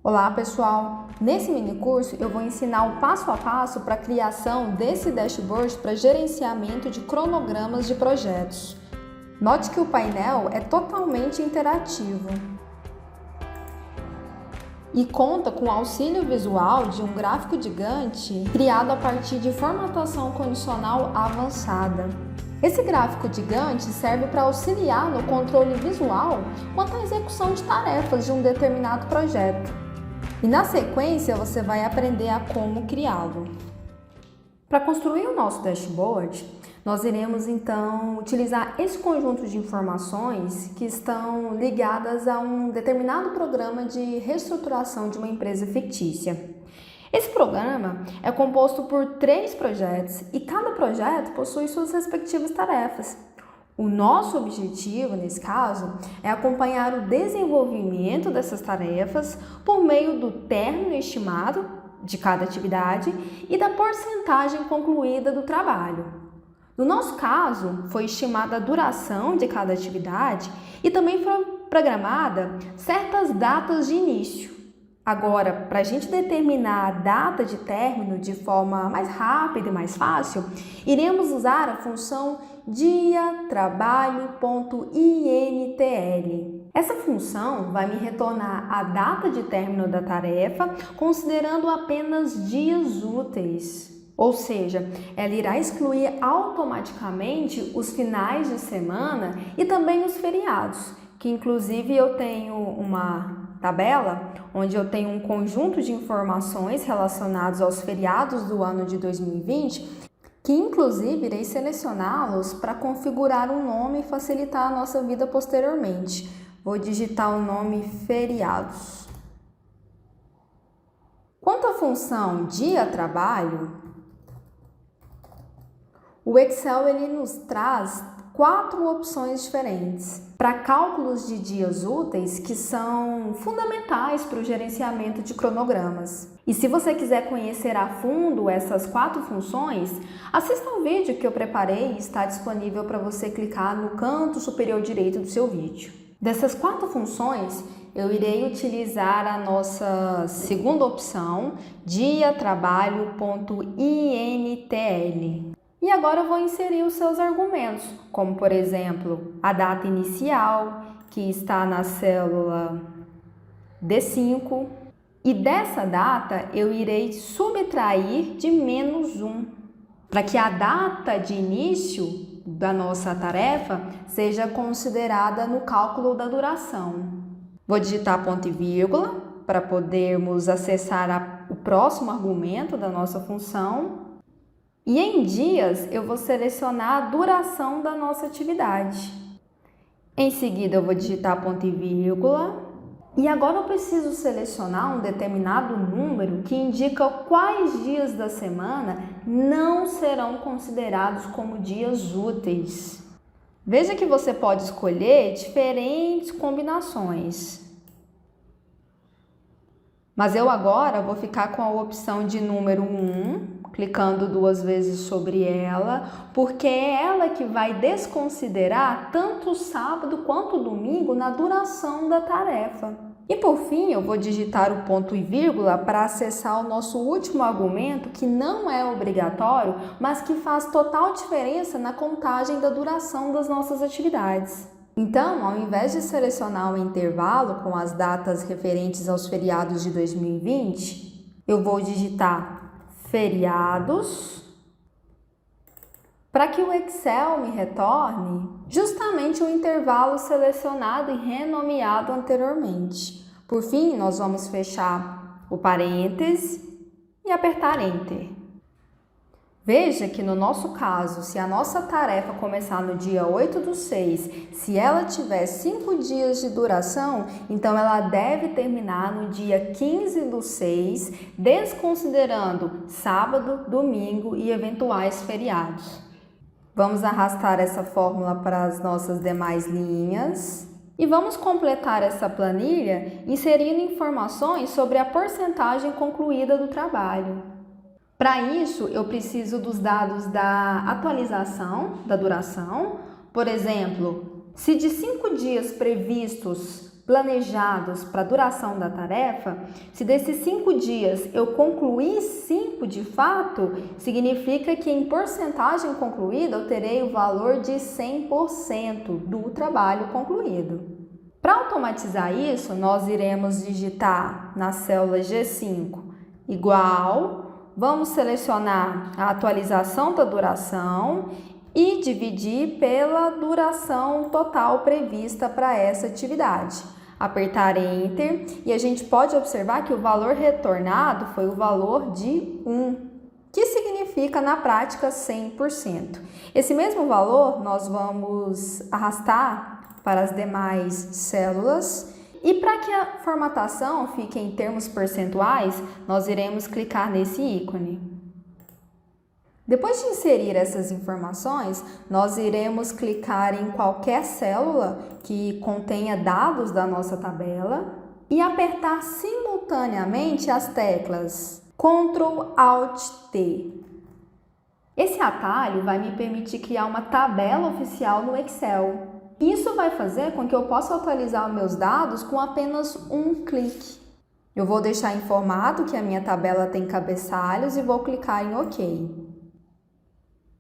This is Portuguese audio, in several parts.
Olá pessoal, nesse mini curso eu vou ensinar o passo a passo para a criação desse dashboard para gerenciamento de cronogramas de projetos. Note que o painel é totalmente interativo e conta com o auxílio visual de um gráfico gigante criado a partir de formatação condicional avançada. Esse gráfico gigante serve para auxiliar no controle visual quanto à execução de tarefas de um determinado projeto. E na sequência você vai aprender a como criá-lo. Para construir o nosso dashboard, nós iremos então utilizar esse conjunto de informações que estão ligadas a um determinado programa de reestruturação de uma empresa fictícia. Esse programa é composto por 3 projetos e cada projeto possui suas respectivas tarefas. O nosso objetivo, nesse caso, é acompanhar o desenvolvimento dessas tarefas por meio do término estimado de cada atividade e da porcentagem concluída do trabalho. No nosso caso, foi estimada a duração de cada atividade e também foi programada certas datas de início. Agora, para a gente determinar a data de término de forma mais rápida e mais fácil, iremos usar a função dia-trabalho.intl. Essa função vai me retornar a data de término da tarefa, considerando apenas dias úteis. Ou seja, ela irá excluir automaticamente os finais de semana e também os feriados, que inclusive eu tenho uma tabela onde eu tenho um conjunto de informações relacionados aos feriados do ano de 2020, que inclusive irei selecioná-los para configurar um nome e facilitar a nossa vida posteriormente. Vou digitar o nome feriados. Quanto à função dia-trabalho, o Excel ele nos traz 4 opções diferentes para cálculos de dias úteis que são fundamentais para o gerenciamento de cronogramas. E se você quiser conhecer a fundo essas 4 funções, assista ao vídeo que eu preparei e está disponível para você clicar no canto superior direito do seu vídeo. Dessas 4 funções, eu irei utilizar a nossa segunda opção, dia-trabalho.intl. E agora eu vou inserir os seus argumentos, como por exemplo, a data inicial, que está na célula D5, e dessa data eu irei subtrair de -1, para que a data de início da nossa tarefa seja considerada no cálculo da duração. Vou digitar ponto e vírgula para podermos acessar o próximo argumento da nossa função. E em dias, eu vou selecionar a duração da nossa atividade. Em seguida, eu vou digitar ponto e vírgula. E agora eu preciso selecionar um determinado número que indica quais dias da semana não serão considerados como dias úteis. Veja que você pode escolher diferentes combinações. Mas eu agora vou ficar com a opção de número 1, clicando 2 vezes sobre ela, porque é ela que vai desconsiderar tanto o sábado quanto o domingo na duração da tarefa. E por fim, eu vou digitar o ponto e vírgula para acessar o nosso último argumento, que não é obrigatório, mas que faz total diferença na contagem da duração das nossas atividades. Então, ao invés de selecionar um intervalo com as datas referentes aos feriados de 2020, eu vou digitar feriados, para que o Excel me retorne justamente o intervalo selecionado e renomeado anteriormente. Por fim, nós vamos fechar o parênteses e apertar Enter. Veja que no nosso caso, se a nossa tarefa começar no dia 8/6, se ela tiver 5 dias de duração, então ela deve terminar no dia 15/6, desconsiderando sábado, domingo e eventuais feriados. Vamos arrastar essa fórmula para as nossas demais linhas e vamos completar essa planilha inserindo informações sobre a porcentagem concluída do trabalho. Para isso, eu preciso dos dados da atualização da duração. Por exemplo, se de 5 dias previstos planejados para a duração da tarefa, se desses 5 dias eu concluir 5 de fato, significa que em porcentagem concluída eu terei o valor de 100% do trabalho concluído. Para automatizar isso, nós iremos digitar na célula G5 igual, vamos selecionar a atualização da duração e dividir pela duração total prevista para essa atividade. Apertar Enter e a gente pode observar que o valor retornado foi o valor de 1, que significa na prática 100%. Esse mesmo valor nós vamos arrastar para as demais células e para que a formatação fique em termos percentuais, nós iremos clicar nesse ícone. Depois de inserir essas informações, nós iremos clicar em qualquer célula que contenha dados da nossa tabela e apertar simultaneamente as teclas Ctrl Alt T. Esse atalho vai me permitir criar uma tabela oficial no Excel. Isso vai fazer com que eu possa atualizar os meus dados com apenas um clique. Eu vou deixar informado que a minha tabela tem cabeçalhos e vou clicar em OK.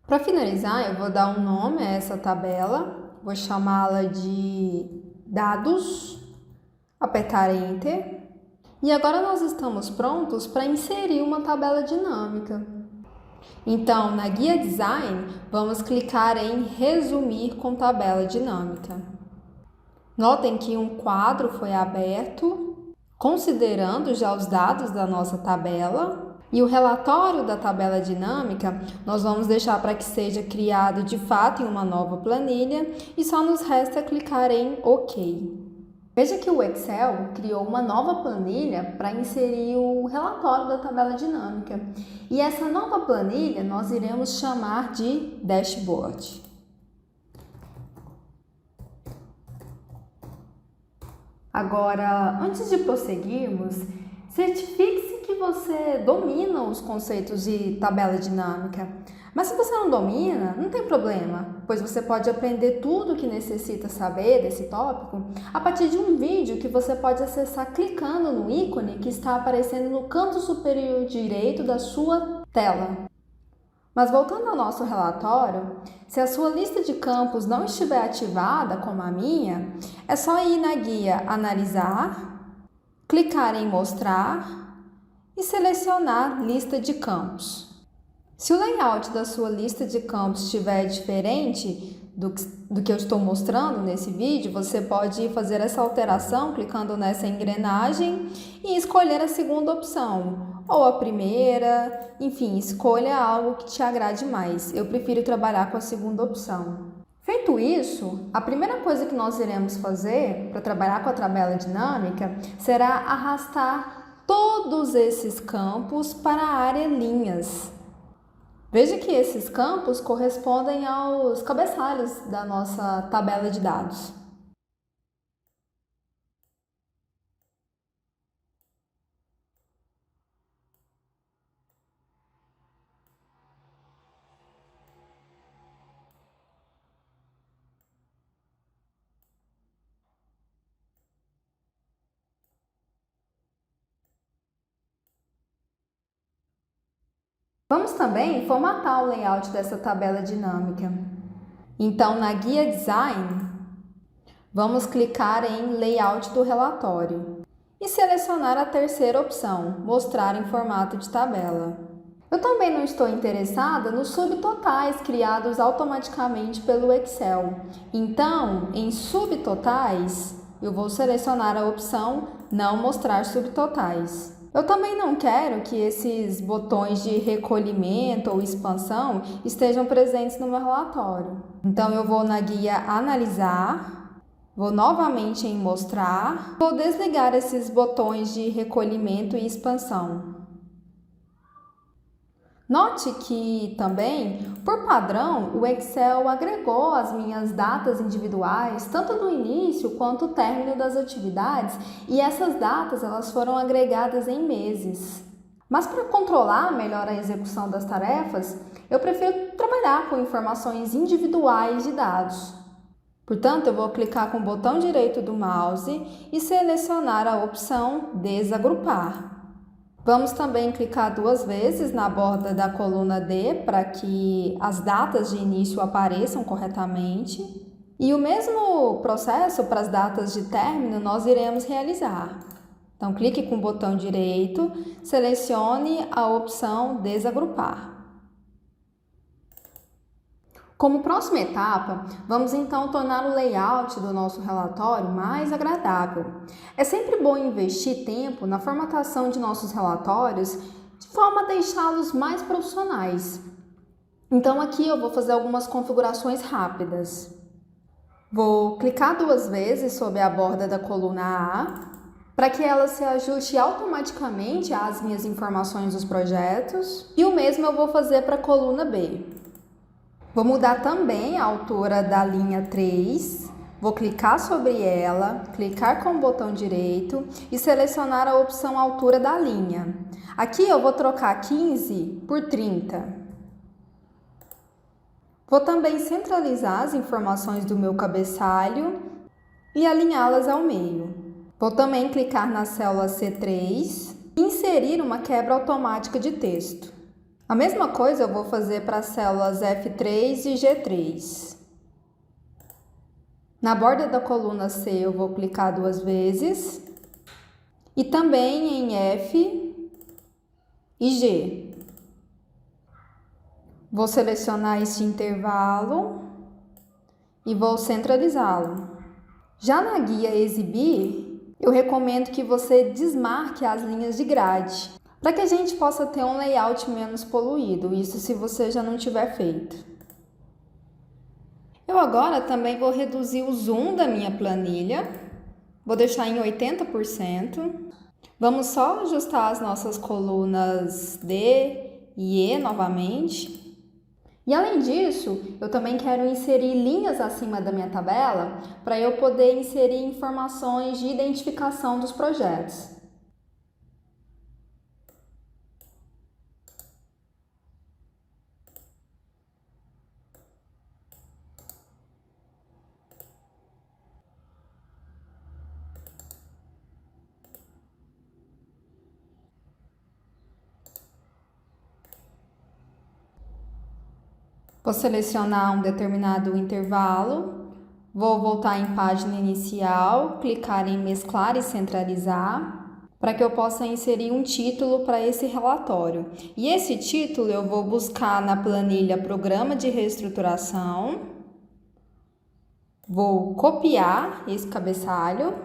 Para finalizar, eu vou dar um nome a essa tabela, vou chamá-la de dados, apertar Enter. E agora nós estamos prontos para inserir uma tabela dinâmica. Então, na guia Design, vamos clicar em Resumir com tabela dinâmica. Notem que um quadro foi aberto, considerando já os dados da nossa tabela. E o relatório da tabela dinâmica, nós vamos deixar para que seja criado de fato em uma nova planilha e só nos resta clicar em OK. Veja que o Excel criou uma nova planilha para inserir o relatório da tabela dinâmica. E essa nova planilha nós iremos chamar de Dashboard. Agora, antes de prosseguirmos, certifique-se que você domina os conceitos de tabela dinâmica. Mas se você não domina, não tem problema, pois você pode aprender tudo o que necessita saber desse tópico a partir de um vídeo que você pode acessar clicando no ícone que está aparecendo no canto superior direito da sua tela. Mas voltando ao nosso relatório, se a sua lista de campos não estiver ativada, como a minha, é só ir na guia Analisar, clicar em Mostrar e selecionar Lista de Campos. Se o layout da sua lista de campos estiver diferente do que eu estou mostrando nesse vídeo, você pode fazer essa alteração clicando nessa engrenagem e escolher a segunda opção, ou a primeira, enfim, escolha algo que te agrade mais. Eu prefiro trabalhar com a segunda opção. Feito isso, a primeira coisa que nós iremos fazer para trabalhar com a tabela dinâmica será arrastar todos esses campos para a área linhas. Veja que esses campos correspondem aos cabeçalhos da nossa tabela de dados. Vamos também formatar o layout dessa tabela dinâmica. Então, na guia Design, vamos clicar em Layout do relatório e selecionar a terceira opção, Mostrar em formato de tabela. Eu também não estou interessada nos subtotais criados automaticamente pelo Excel. Então, em Subtotais, eu vou selecionar a opção Não mostrar subtotais. Eu também não quero que esses botões de recolhimento ou expansão estejam presentes no meu relatório. Então, eu vou na guia Analisar, vou novamente em Mostrar, vou desligar esses botões de recolhimento e expansão. Note que também, por padrão, o Excel agregou as minhas datas individuais, tanto no início quanto no término das atividades, e essas datas elas foram agregadas em meses. Mas para controlar melhor a execução das tarefas, eu prefiro trabalhar com informações individuais de dados. Portanto, eu vou clicar com o botão direito do mouse e selecionar a opção Desagrupar. Vamos também clicar 2 vezes na borda da coluna D para que as datas de início apareçam corretamente. E o mesmo processo para as datas de término nós iremos realizar. Então, clique com o botão direito, selecione a opção Desagrupar. Como próxima etapa, vamos então tornar o layout do nosso relatório mais agradável. É sempre bom investir tempo na formatação de nossos relatórios de forma a deixá-los mais profissionais. Então aqui eu vou fazer algumas configurações rápidas. Vou clicar 2 vezes sobre a borda da coluna A para que ela se ajuste automaticamente às minhas informações dos projetos, e o mesmo eu vou fazer para a coluna B. Vou mudar também a altura da linha 3, vou clicar sobre ela, clicar com o botão direito e selecionar a opção altura da linha. Aqui eu vou trocar 15 por 30. Vou também centralizar as informações do meu cabeçalho e alinhá-las ao meio. Vou também clicar na célula C3 e inserir uma quebra automática de texto. A mesma coisa eu vou fazer para as células F3 e G3. Na borda da coluna C eu vou clicar 2 vezes e também em F e G. Vou selecionar este intervalo e vou centralizá-lo. Já na guia Exibir, eu recomendo que você desmarque as linhas de grade, para que a gente possa ter um layout menos poluído, isso se você já não tiver feito. Eu agora também vou reduzir o zoom da minha planilha, vou deixar em 80%. Vamos só ajustar as nossas colunas D e E novamente. E além disso, eu também quero inserir linhas acima da minha tabela para eu poder inserir informações de identificação dos projetos. Vou selecionar um determinado intervalo, vou voltar em página inicial, clicar em mesclar e centralizar, para que eu possa inserir um título para esse relatório. E esse título eu vou buscar na planilha Programa de Reestruturação, vou copiar esse cabeçalho,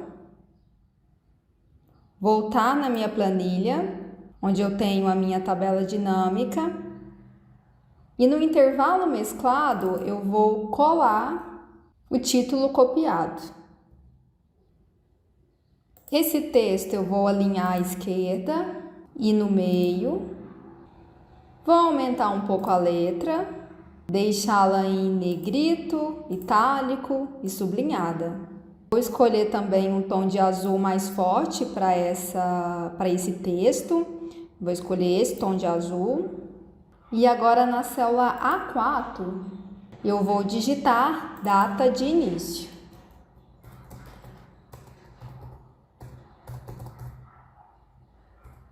voltar na minha planilha, onde eu tenho a minha tabela dinâmica, e no intervalo mesclado, eu vou colar o título copiado. Esse texto eu vou alinhar à esquerda e no meio. Vou aumentar um pouco a letra, deixá-la em negrito, itálico e sublinhada. Vou escolher também um tom de azul mais forte para esse texto. Vou escolher esse tom de azul. E agora na célula A4, eu vou digitar data de início.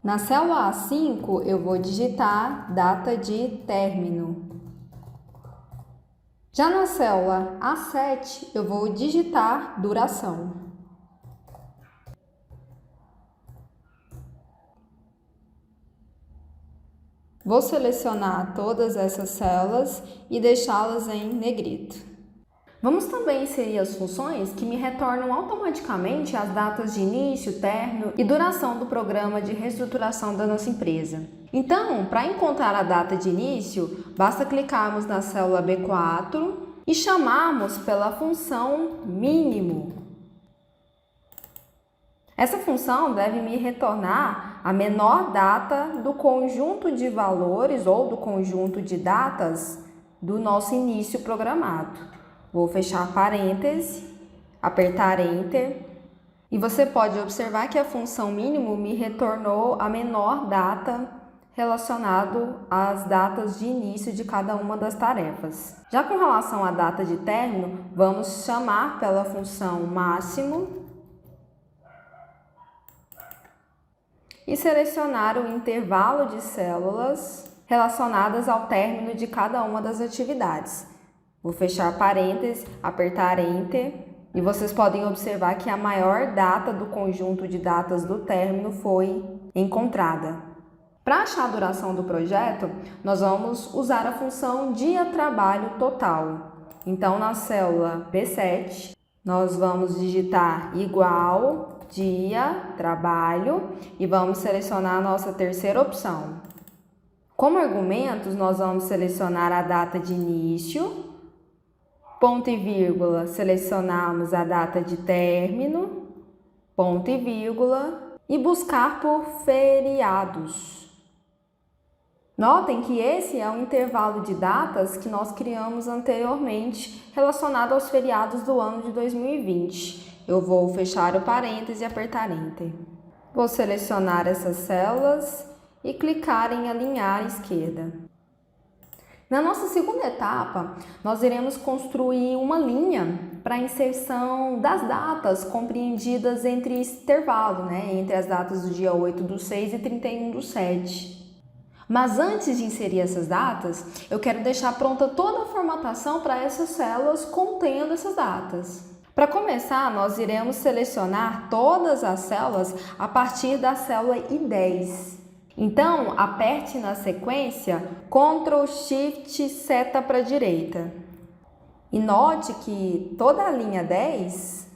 Na célula A5, eu vou digitar data de término. Já na célula A7, eu vou digitar duração. Vou selecionar todas essas células e deixá-las em negrito. Vamos também inserir as funções que me retornam automaticamente as datas de início, término e duração do programa de reestruturação da nossa empresa. Então, para encontrar a data de início, basta clicarmos na célula B4 e chamarmos pela função mínimo. Essa função deve me retornar a menor data do conjunto de valores ou do conjunto de datas do nosso início programado. Vou fechar parêntese, apertar Enter e você pode observar que a função mínimo me retornou a menor data relacionado às datas de início de cada uma das tarefas. Já com relação à data de término, vamos chamar pela função máximo e selecionar o intervalo de células relacionadas ao término de cada uma das atividades. Vou fechar parênteses, apertar Enter e vocês podem observar que a maior data do conjunto de datas do término foi encontrada. Para achar a duração do projeto, nós vamos usar a função dia-trabalho total. Então, na célula B7, nós vamos digitar igual dia, trabalho e vamos selecionar a nossa terceira opção. Como argumentos, nós vamos selecionar a data de início, ponto e vírgula, selecionamos a data de término, ponto e vírgula, e buscar por feriados. Notem que esse é o intervalo de datas que nós criamos anteriormente relacionado aos feriados do ano de 2020. Eu vou fechar o parêntese e apertar Enter. Vou selecionar essas células e clicar em alinhar à esquerda. Na nossa segunda etapa, nós iremos construir uma linha para a inserção das datas compreendidas entre esse intervalo, entre as datas do dia 8/6 e 31/7. Mas antes de inserir essas datas, eu quero deixar pronta toda a formatação para essas células contendo essas datas. Para começar, nós iremos selecionar todas as células a partir da célula I10. Então, aperte na sequência Ctrl Shift seta para a direita. E note que toda a linha 10,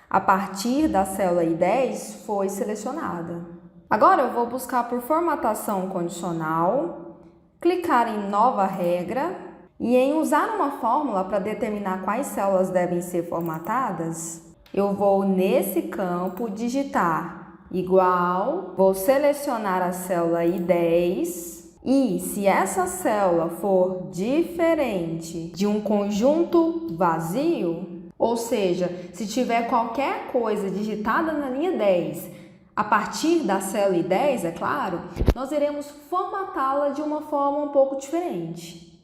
a partir da célula I10, foi selecionada. Agora eu vou buscar por formatação condicional, clicar em nova regra e em usar uma fórmula para determinar quais células devem ser formatadas, eu vou nesse campo digitar igual, vou selecionar a célula I10 e se essa célula for diferente de um conjunto vazio, ou seja, se tiver qualquer coisa digitada na linha 10, a partir da célula I10, é claro, nós iremos formatá-la de uma forma um pouco diferente.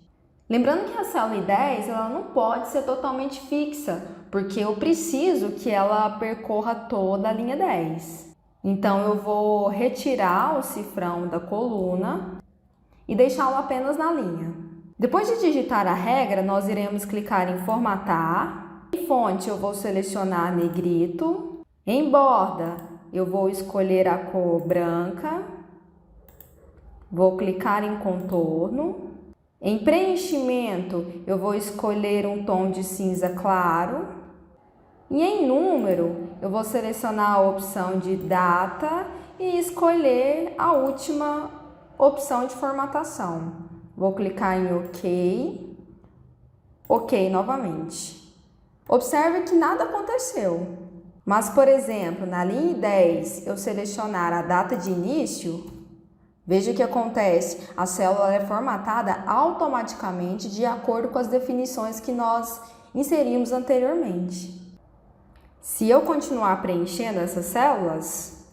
Lembrando que a célula I10 ela não pode ser totalmente fixa, porque eu preciso que ela percorra toda a linha 10. Então, eu vou retirar o cifrão da coluna e deixá-lo apenas na linha. Depois de digitar a regra, nós iremos clicar em formatar. Em fonte, eu vou selecionar negrito. Em borda, eu vou escolher a cor branca, vou clicar em contorno. Em preenchimento, eu vou escolher um tom de cinza claro. E em número, eu vou selecionar a opção de data e escolher a última opção de formatação. Vou clicar em OK. OK novamente. Observe que nada aconteceu. Mas, por exemplo, na linha 10, eu selecionar a data de início, veja o que acontece. A célula é formatada automaticamente de acordo com as definições que nós inserimos anteriormente. Se eu continuar preenchendo essas células,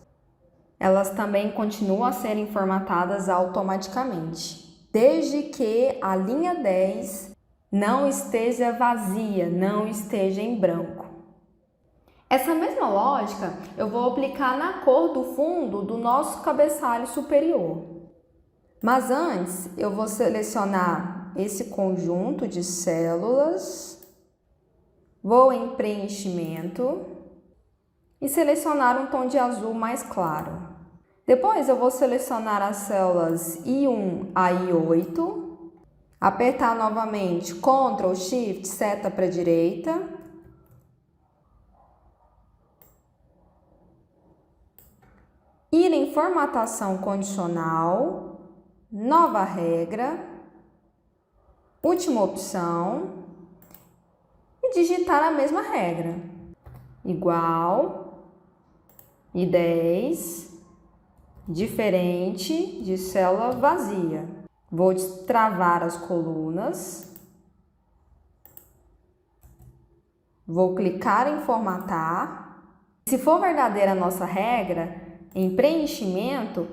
elas também continuam a serem formatadas automaticamente, desde que a linha 10 não esteja vazia, não esteja em branco. Essa mesma lógica eu vou aplicar na cor do fundo do nosso cabeçalho superior. Mas antes eu vou selecionar esse conjunto de células, vou em preenchimento e selecionar um tom de azul mais claro. Depois eu vou selecionar as células I1 a I8, apertar novamente Ctrl Shift seta para a direita. Ir em formatação condicional, nova regra, última opção e digitar a mesma regra. Igual, I10, diferente de célula vazia. Vou destravar as colunas. Vou clicar em formatar. Se for verdadeira a nossa regra, em preenchimento,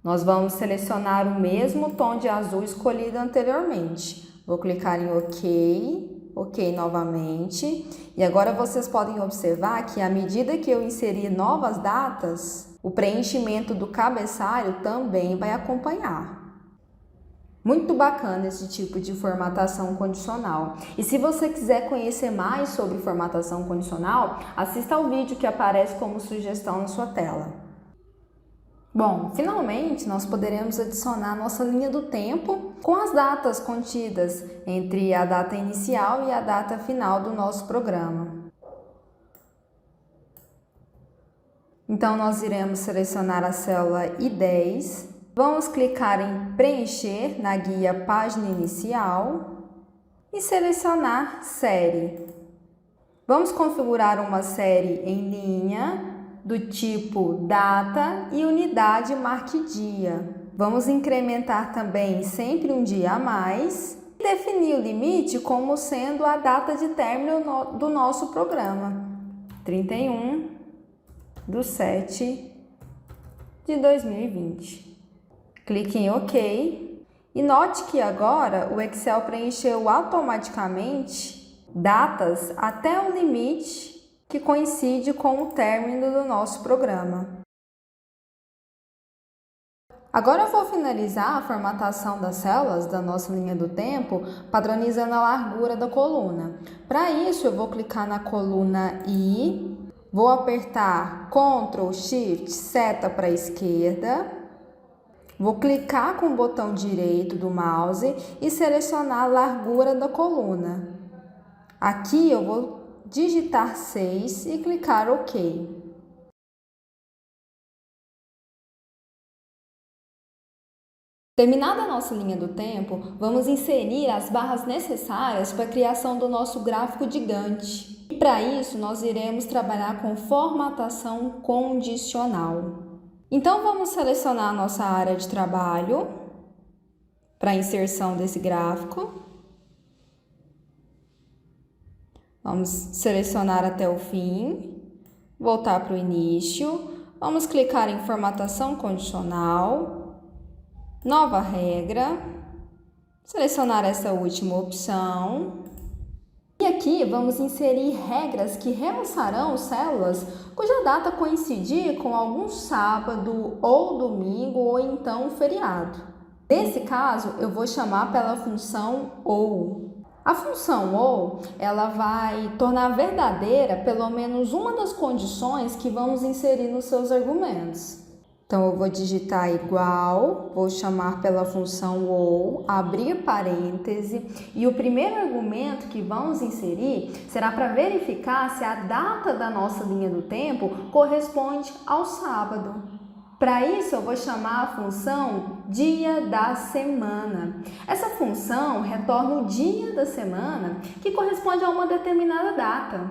Nós vamos selecionar o mesmo tom de azul escolhido anteriormente. Vou clicar em OK, OK novamente. E agora vocês podem observar que à medida que eu inserir novas datas, o preenchimento do cabeçalho também vai acompanhar. Muito bacana esse tipo de formatação condicional. E se você quiser conhecer mais sobre formatação condicional, assista ao vídeo que aparece como sugestão na sua tela. Bom, finalmente nós poderemos adicionar nossa linha do tempo com as datas contidas entre a data inicial e a data final do nosso programa. Então, nós iremos selecionar a célula I10, vamos clicar em preencher na guia página inicial e selecionar série. Vamos configurar uma série em linha do tipo data e unidade marque dia. Vamos incrementar também sempre um dia a mais e definir o limite como sendo a data de término do nosso programa, 31/7/2020. Clique em OK e note que agora o Excel preencheu automaticamente datas até o limite que coincide com o término do nosso programa. Agora eu vou finalizar a formatação das células da nossa linha do tempo, padronizando a largura da coluna. Para isso, eu vou clicar na coluna I, vou apertar Ctrl, Shift, seta para a esquerda, vou clicar com o botão direito do mouse e selecionar a largura da coluna. Aqui eu vou digitar 6 e clicar OK. Terminada a nossa linha do tempo, vamos inserir as barras necessárias para a criação do nosso gráfico de Gantt. E para isso, nós iremos trabalhar com formatação condicional. Então, vamos selecionar a nossa área de trabalho para a inserção desse gráfico. Vamos selecionar até o fim, voltar para o início, vamos clicar em formatação condicional, nova regra, selecionar essa última opção. E aqui vamos inserir regras que realçarão células cuja data coincidir com algum sábado ou domingo ou então feriado. Nesse caso, eu vou chamar pela função OU. A função OU, ela vai tornar verdadeira pelo menos uma das condições que vamos inserir nos seus argumentos. Então, eu vou digitar igual, vou chamar pela função OU, abrir parêntese, e o primeiro argumento que vamos inserir será para verificar se a data da nossa linha do tempo corresponde ao sábado. Para isso, eu vou chamar a função dia da semana. Essa função retorna o dia da semana que corresponde a uma determinada data.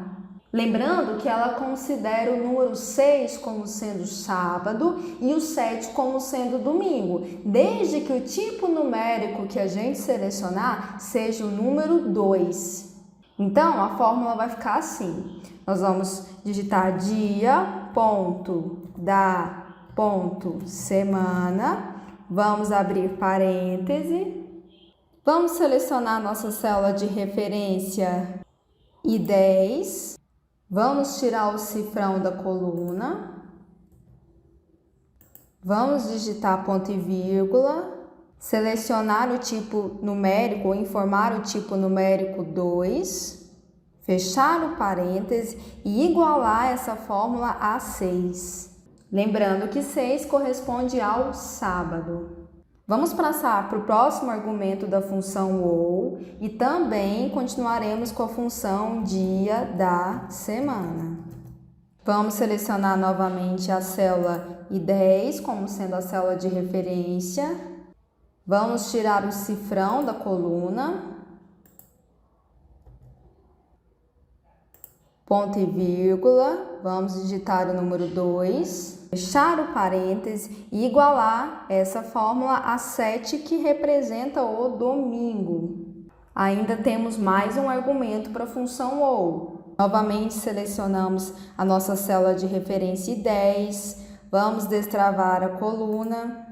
Lembrando que ela considera o número 6 como sendo sábado e o 7 como sendo domingo, desde que o tipo numérico que a gente selecionar seja o número 2. Então, a fórmula vai ficar assim. Nós vamos digitar dia, ponto, da, ponto, semana, vamos abrir parêntese, vamos selecionar nossa célula de referência I10, vamos tirar o cifrão da coluna, vamos digitar ponto e vírgula, selecionar o tipo numérico ou informar o tipo numérico 2, fechar o parêntese e igualar essa fórmula a 6. Lembrando que 6 corresponde ao sábado. Vamos passar para o próximo argumento da função OU e também continuaremos com a função dia da semana. Vamos selecionar novamente a célula I10 como sendo a célula de referência. Vamos tirar o cifrão da coluna. Ponto e vírgula, vamos digitar o número 2, fechar o parêntese e igualar essa fórmula a 7, que representa o domingo. Ainda temos mais um argumento para a função OU. Novamente selecionamos a nossa célula de referência I10, vamos destravar a coluna,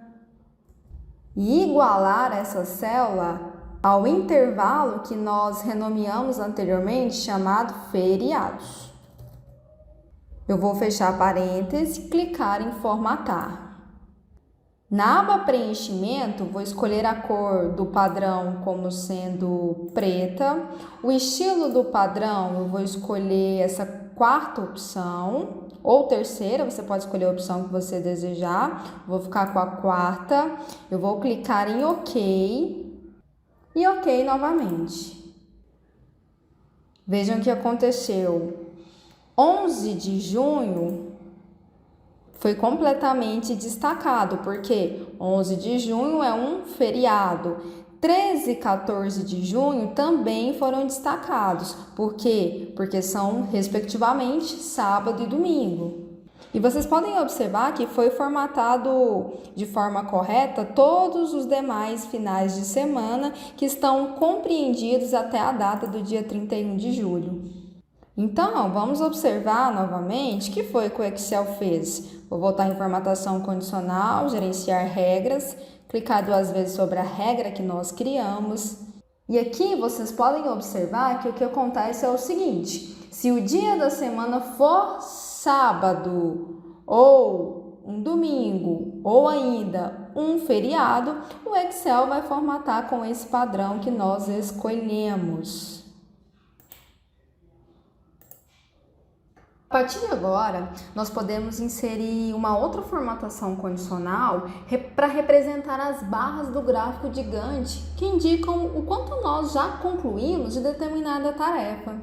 e igualar essa célula ao intervalo que nós renomeamos anteriormente, chamado feriados. Eu vou fechar parênteses e clicar em formatar. Na aba preenchimento, vou escolher a cor do padrão como sendo preta. O estilo do padrão, eu vou escolher essa quarta opção, ou terceira, você pode escolher a opção que você desejar. Vou ficar com a quarta. Eu vou clicar em OK e OK novamente. Vejam o que aconteceu. 11 de junho foi completamente destacado, porque 11 de junho é um feriado. 13 e 14 de junho também foram destacados. Por quê? Porque são, respectivamente, sábado e domingo. E vocês podem observar que foi formatado de forma correta todos os demais finais de semana que estão compreendidos até a data do dia 31 de julho. Então, vamos observar novamente o que foi que o Excel fez. Vou voltar em formatação condicional, gerenciar regras, clicar 2 vezes sobre a regra que nós criamos. E aqui vocês podem observar que o que acontece é o seguinte: se o dia da semana for sábado, ou um domingo, ou ainda um feriado, o Excel vai formatar com esse padrão que nós escolhemos. A partir de agora, nós podemos inserir uma outra formatação condicional para representar as barras do gráfico de Gantt, que indicam o quanto nós já concluímos de determinada tarefa.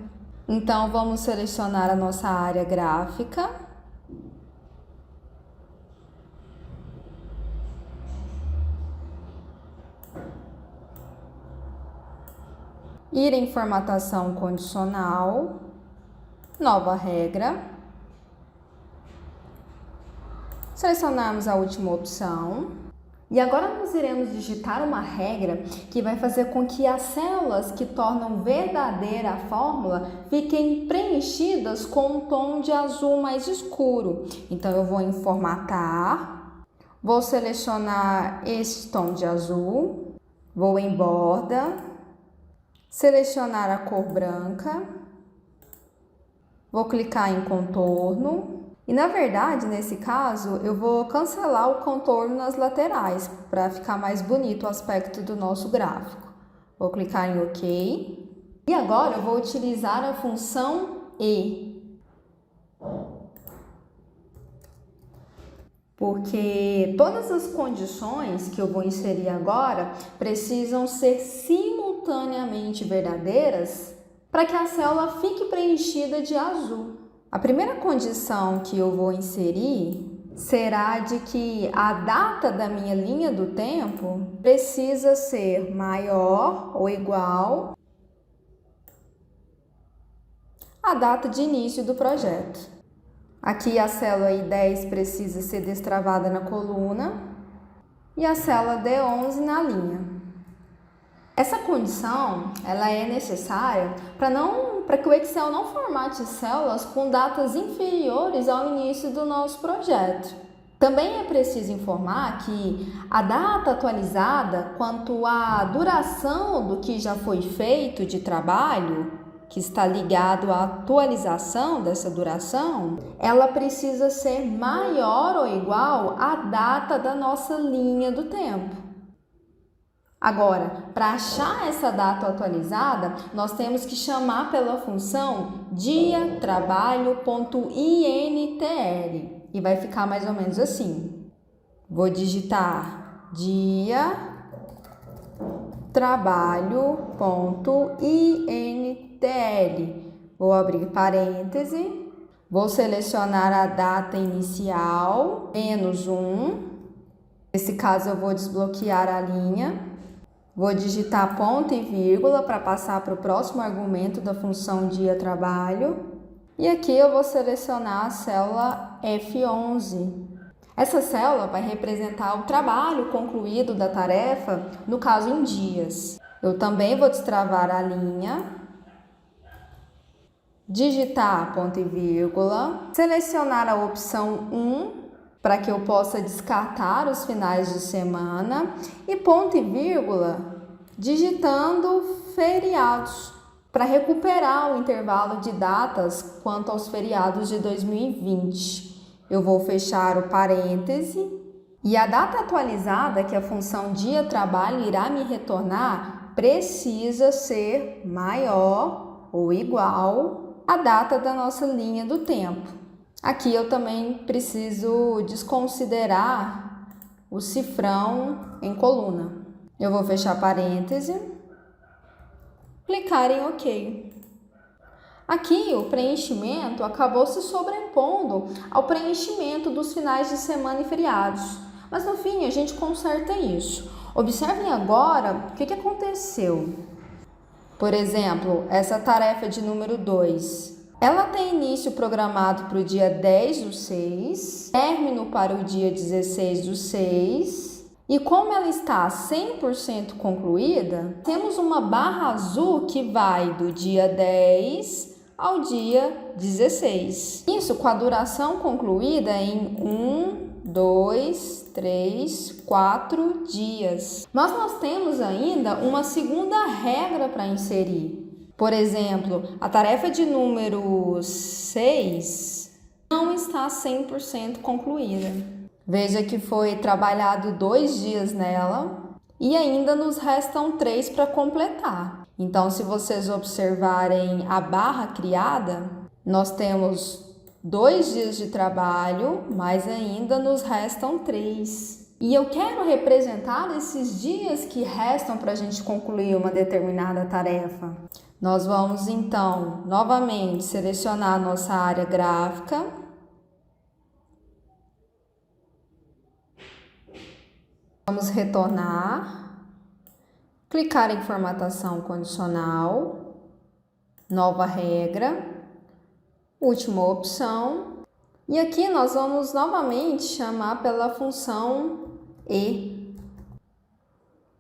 Então, vamos selecionar a nossa área gráfica. Ir em formatação condicional. Nova regra. Selecionamos a última opção. E agora nós iremos digitar uma regra que vai fazer com que as células que tornam verdadeira a fórmula fiquem preenchidas com um tom de azul mais escuro. Então, eu vou em formatar, vou selecionar esse tom de azul, vou em borda, selecionar a cor branca, vou clicar em contorno e, na verdade, nesse caso, eu vou cancelar o contorno nas laterais para ficar mais bonito o aspecto do nosso gráfico. Vou clicar em OK. E agora eu vou utilizar a função E. Porque todas as condições que eu vou inserir agora precisam ser simultaneamente verdadeiras para que a célula fique preenchida de azul. A primeira condição que eu vou inserir será de que a data da minha linha do tempo precisa ser maior ou igual à data de início do projeto. Aqui a célula I10 precisa ser destravada na coluna e a célula D11 na linha. Essa condição ela é necessária para que o Excel não formate células com datas inferiores ao início do nosso projeto. Também é preciso informar que a data atualizada quanto à duração do que já foi feito de trabalho, que está ligado à atualização dessa duração, ela precisa ser maior ou igual à data da nossa linha do tempo. Agora, para achar essa data atualizada, nós temos que chamar pela função dia_trabalho.intl e vai ficar mais ou menos assim. Vou digitar dia_trabalho.intl. Vou abrir parêntese. Vou selecionar a data inicial, -1. Nesse caso, eu vou desbloquear a linha. Vou digitar ponto e vírgula para passar para o próximo argumento da função dia_trabalho. E aqui eu vou selecionar a célula F11. Essa célula vai representar o trabalho concluído da tarefa, no caso em dias. Eu também vou destravar a linha, digitar ponto e vírgula, selecionar a opção 1 para que eu possa descartar os finais de semana, e ponto e vírgula digitando feriados, para recuperar o intervalo de datas quanto aos feriados de 2020. Eu vou fechar o parêntese e a data atualizada que a função dia trabalho irá me retornar precisa ser maior ou igual à data da nossa linha do tempo. Aqui eu também preciso desconsiderar o cifrão em coluna. Eu vou fechar parêntese, clicar em OK. Aqui o preenchimento acabou se sobrepondo ao preenchimento dos finais de semana e feriados, mas no fim a gente conserta isso. Observem agora o que aconteceu. Por exemplo, essa tarefa de número 2. Ela tem início programado para o dia 10/6, término para o dia 16/6, e como ela está 100% concluída, temos uma barra azul que vai do dia 10 ao dia 16. Isso com a duração concluída em 1, 2, 3, 4 dias. Mas nós temos ainda uma segunda regra para inserir. Por exemplo, a tarefa de número 6 não está 100% concluída. Veja que foi trabalhado 2 dias nela e ainda nos restam 3 para completar. Então, se vocês observarem a barra criada, nós temos 2 dias de trabalho, mas ainda nos restam 3. E eu quero representar esses dias que restam para a gente concluir uma determinada tarefa. Nós vamos, então, novamente selecionar a nossa área gráfica. Vamos retornar, clicar em formatação condicional, nova regra, última opção, e aqui nós vamos novamente chamar pela função E.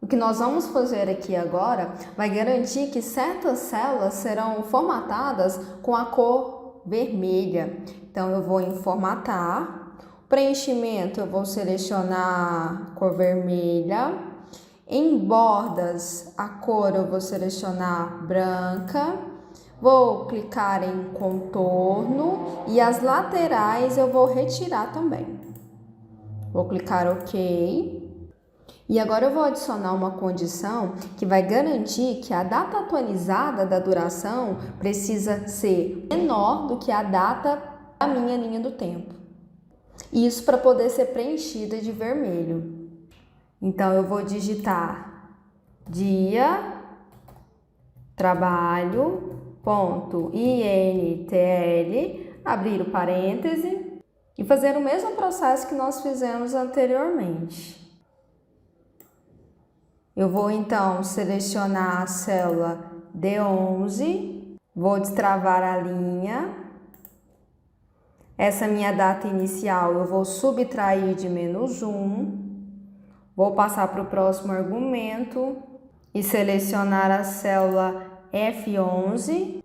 O que nós vamos fazer aqui agora vai garantir que certas células serão formatadas com a cor vermelha. Então eu vou em formatar. Preenchimento, eu vou selecionar cor vermelha. Em bordas, a cor eu vou selecionar branca. Vou clicar em contorno e as laterais eu vou retirar também. Vou clicar OK. E agora eu vou adicionar uma condição que vai garantir que a data atualizada da duração precisa ser menor do que a data da minha linha do tempo. Isso para poder ser preenchida de vermelho. Então, eu vou digitar dia, trabalho, ponto, INTL, abrir o parêntese e fazer o mesmo processo que nós fizemos anteriormente. Eu vou, então, selecionar a célula D11, vou destravar a linha. Essa minha data inicial eu vou subtrair de -1, vou passar para o próximo argumento e selecionar a célula F11,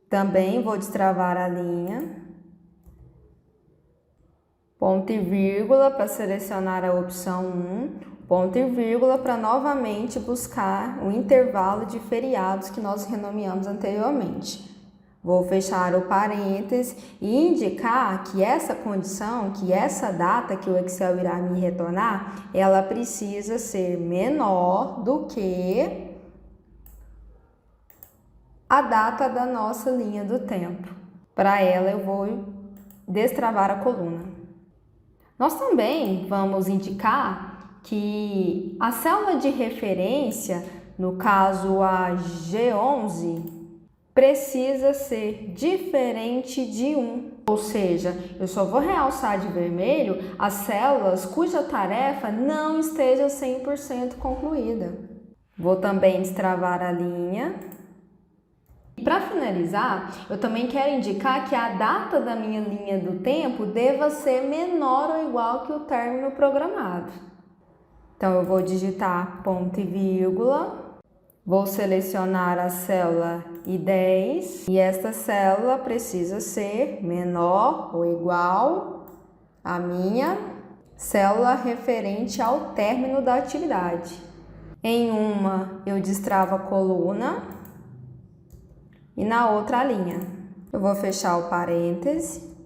também vou destravar a linha, ponto e vírgula para selecionar a opção 1, ponto e vírgula para novamente buscar o intervalo de feriados que nós renomeamos anteriormente. Vou fechar o parêntese e indicar que essa condição, que essa data que o Excel irá me retornar, ela precisa ser menor do que a data da nossa linha do tempo. Para ela, eu vou destravar a coluna. Nós também vamos indicar que a célula de referência, no caso a G11, precisa ser diferente de 1, ou seja, eu só vou realçar de vermelho as células cuja tarefa não esteja 100% concluída. Vou também destravar a linha. E para finalizar, eu também quero indicar que a data da minha linha do tempo deva ser menor ou igual que o término programado. Então, eu vou digitar ponto e vírgula. Vou selecionar a célula I10 e esta célula precisa ser menor ou igual à minha célula referente ao término da atividade. Em uma, eu destravo a coluna e na outra a linha. Eu vou fechar o parêntese,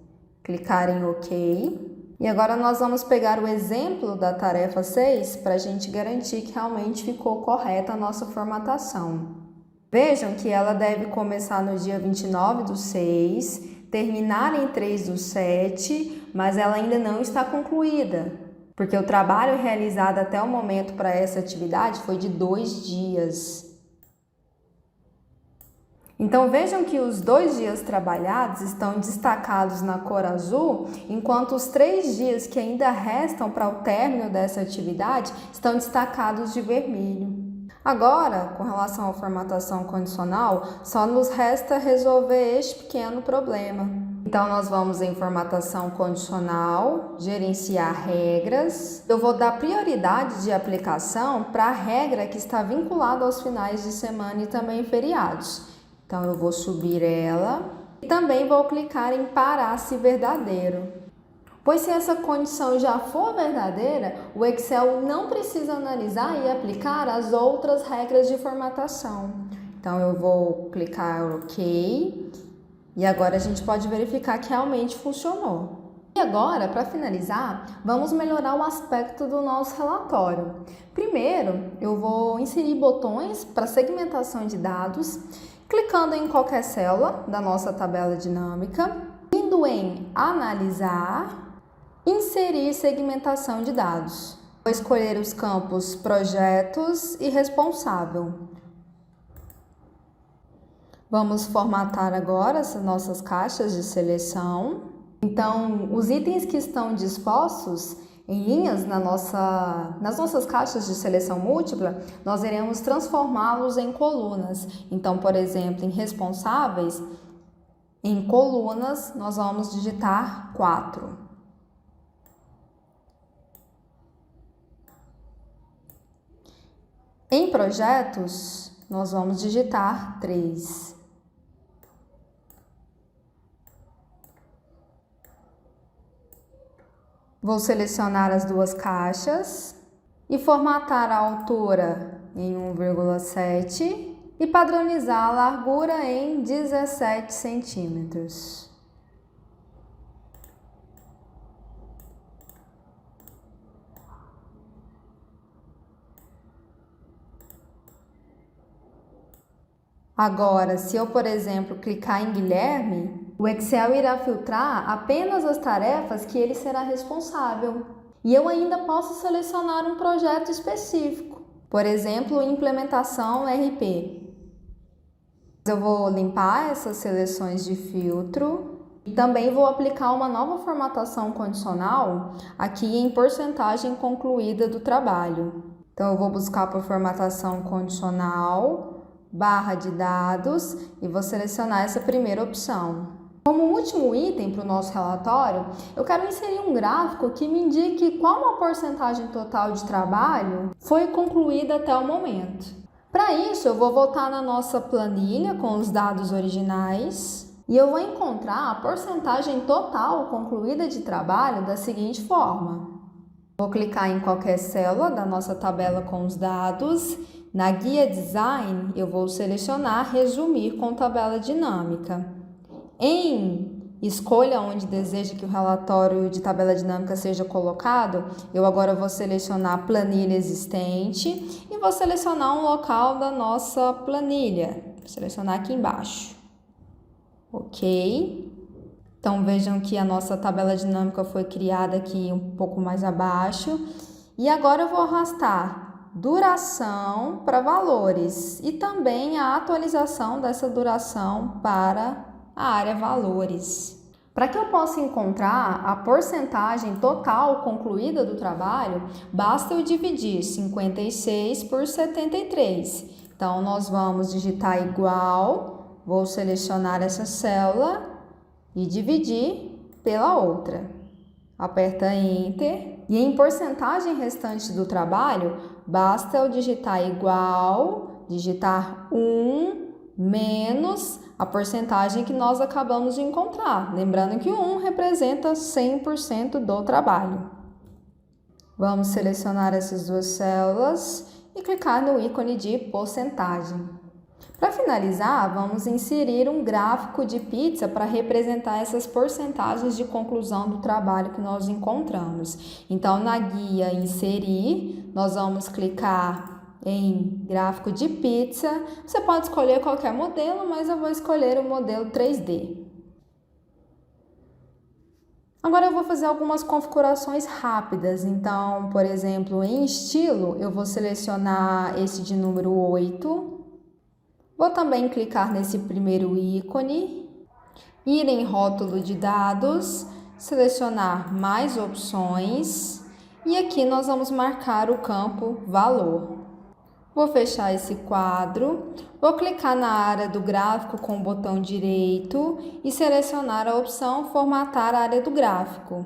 clicar em OK. E agora nós vamos pegar o exemplo da tarefa 6 para a gente garantir que realmente ficou correta a nossa formatação. Vejam que ela deve começar no dia 29/6, terminar em 3/7, mas ela ainda não está concluída, porque o trabalho realizado até o momento para essa atividade foi de 2 dias. Então vejam que os 2 dias trabalhados estão destacados na cor azul, enquanto os 3 dias que ainda restam para o término dessa atividade estão destacados de vermelho. Agora, com relação à formatação condicional, só nos resta resolver este pequeno problema. Então, nós vamos em formatação condicional, gerenciar regras. Eu vou dar prioridade de aplicação para a regra que está vinculada aos finais de semana e também feriados. Então, eu vou subir ela e também vou clicar em parar se verdadeiro. Pois se essa condição já for verdadeira, o Excel não precisa analisar e aplicar as outras regras de formatação. Então, eu vou clicar OK e agora a gente pode verificar que realmente funcionou. E agora, para finalizar, vamos melhorar o aspecto do nosso relatório. Primeiro, eu vou inserir botões para segmentação de dados, clicando em qualquer célula da nossa tabela dinâmica, indo em Analisar, Inserir segmentação de dados. Vou escolher os campos Projetos e Responsável. Vamos formatar agora as nossas caixas de seleção. Então, os itens que estão dispostos em linhas nas nossas caixas de seleção múltipla, nós iremos transformá-los em colunas. Então, por exemplo, em responsáveis, em colunas, nós vamos digitar 4. Em projetos, nós vamos digitar 3. Vou selecionar as duas caixas e formatar a altura em 1,7 e padronizar a largura em 17 centímetros. Agora, se eu, por exemplo, clicar em Guilherme, o Excel irá filtrar apenas as tarefas que ele será responsável. E eu ainda posso selecionar um projeto específico, por exemplo, implementação RP. Eu vou limpar essas seleções de filtro e também vou aplicar uma nova formatação condicional aqui em porcentagem concluída do trabalho. Então, eu vou buscar por formatação condicional, barra de dados e vou selecionar essa primeira opção. Como último item para o nosso relatório, eu quero inserir um gráfico que me indique qual a porcentagem total de trabalho foi concluída até o momento. Para isso, eu vou voltar na nossa planilha com os dados originais e eu vou encontrar a porcentagem total concluída de trabalho da seguinte forma. Vou clicar em qualquer célula da nossa tabela com os dados. Na guia Design, eu vou selecionar Resumir com tabela dinâmica. Em Escolha onde deseja que o relatório de tabela dinâmica seja colocado, eu agora vou selecionar Planilha existente e vou selecionar um local da nossa planilha. Vou selecionar aqui embaixo. OK. Então, vejam que a nossa tabela dinâmica foi criada aqui um pouco mais abaixo. E agora eu vou arrastar duração para valores e também a atualização dessa duração para a área valores. Para que eu possa encontrar a porcentagem total concluída do trabalho, basta eu dividir 56 por 73. Então, nós vamos digitar igual, vou selecionar essa célula e dividir pela outra. Aperta Enter e em porcentagem restante do trabalho, basta eu digitar igual, digitar 1 menos a porcentagem que nós acabamos de encontrar. Lembrando que o 1 representa 100% do trabalho. Vamos selecionar essas duas células e clicar no ícone de porcentagem. Para finalizar, vamos inserir um gráfico de pizza para representar essas porcentagens de conclusão do trabalho que nós encontramos. Então, na guia Inserir, nós vamos clicar em gráfico de pizza. Você pode escolher qualquer modelo, mas eu vou escolher o modelo 3D. Agora eu vou fazer algumas configurações rápidas. Então, por exemplo, em estilo, eu vou selecionar esse de número 8. Vou também clicar nesse primeiro ícone, ir em rótulo de dados, selecionar mais opções e aqui nós vamos marcar o campo valor. Vou fechar esse quadro, vou clicar na área do gráfico com o botão direito e selecionar a opção formatar a área do gráfico.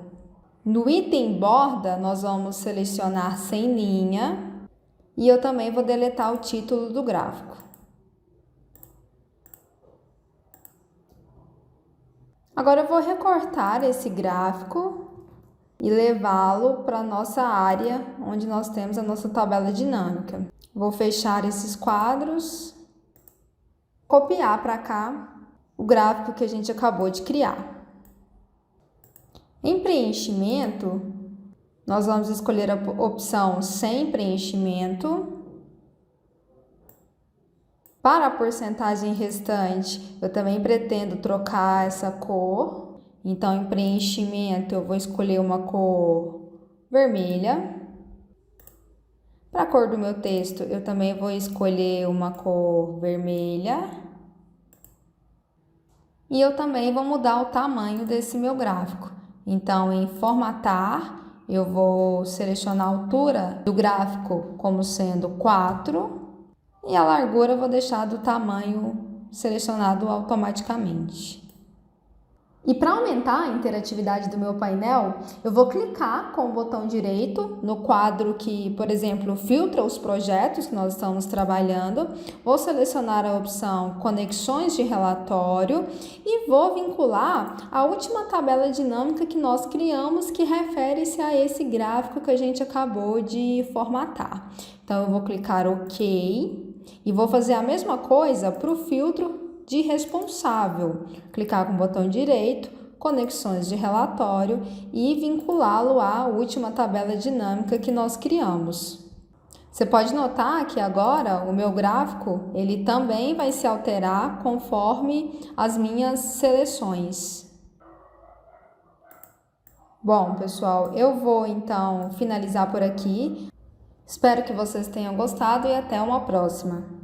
No item borda, nós vamos selecionar sem linha e eu também vou deletar o título do gráfico. Agora eu vou recortar esse gráfico e levá-lo para a nossa área, onde nós temos a nossa tabela dinâmica. Vou fechar esses quadros, copiar para cá o gráfico que a gente acabou de criar. Em preenchimento, nós vamos escolher a opção sem preenchimento. Para a porcentagem restante, eu também pretendo trocar essa cor. Então, em preenchimento, eu vou escolher uma cor vermelha. Para a cor do meu texto, eu também vou escolher uma cor vermelha. E eu também vou mudar o tamanho desse meu gráfico. Então, em formatar, eu vou selecionar a altura do gráfico como sendo 4. E a largura eu vou deixar do tamanho selecionado automaticamente. E para aumentar a interatividade do meu painel, eu vou clicar com o botão direito no quadro que, por exemplo, filtra os projetos que nós estamos trabalhando. Vou selecionar a opção Conexões de Relatório e vou vincular a última tabela dinâmica que nós criamos, que refere-se a esse gráfico que a gente acabou de formatar. Então, eu vou clicar OK e vou fazer a mesma coisa para o filtro de responsável. Clicar com o botão direito, conexões de relatório e vinculá-lo à última tabela dinâmica que nós criamos. Você pode notar que agora o meu gráfico ele também vai se alterar conforme as minhas seleções. Bom, pessoal, eu vou então finalizar por aqui. Espero que vocês tenham gostado e até uma próxima.